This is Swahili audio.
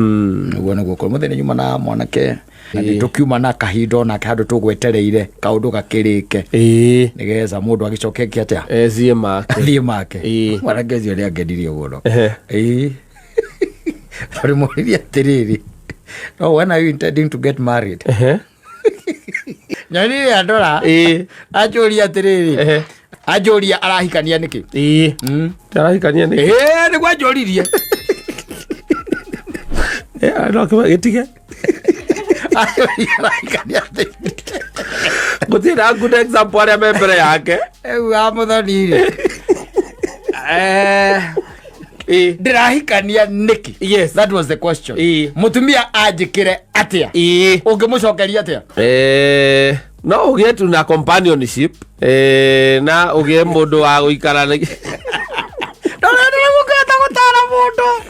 Niguo niguo ko muthenya nyuma na mwanake tukiuma na kahindo na kandu tugwetereire kaundu gakirike nigeza mundu agicoke atia thie make mwanake cio ni angenirie muno ari muriria tiriri no when are you intending to get married nyani andora ajuria tiriri ajuria arahikania niki arahikania niki ni gwajuririe no kama getige arahikania gutina good example ya membere yake amuthonire ndirahikania niki. Yes, that was the question. Mutumia ajikire atia ungimucokeria atia? No ugie tu na companionship na ugie mundu wa guikara ndorenda gukata gutara mundu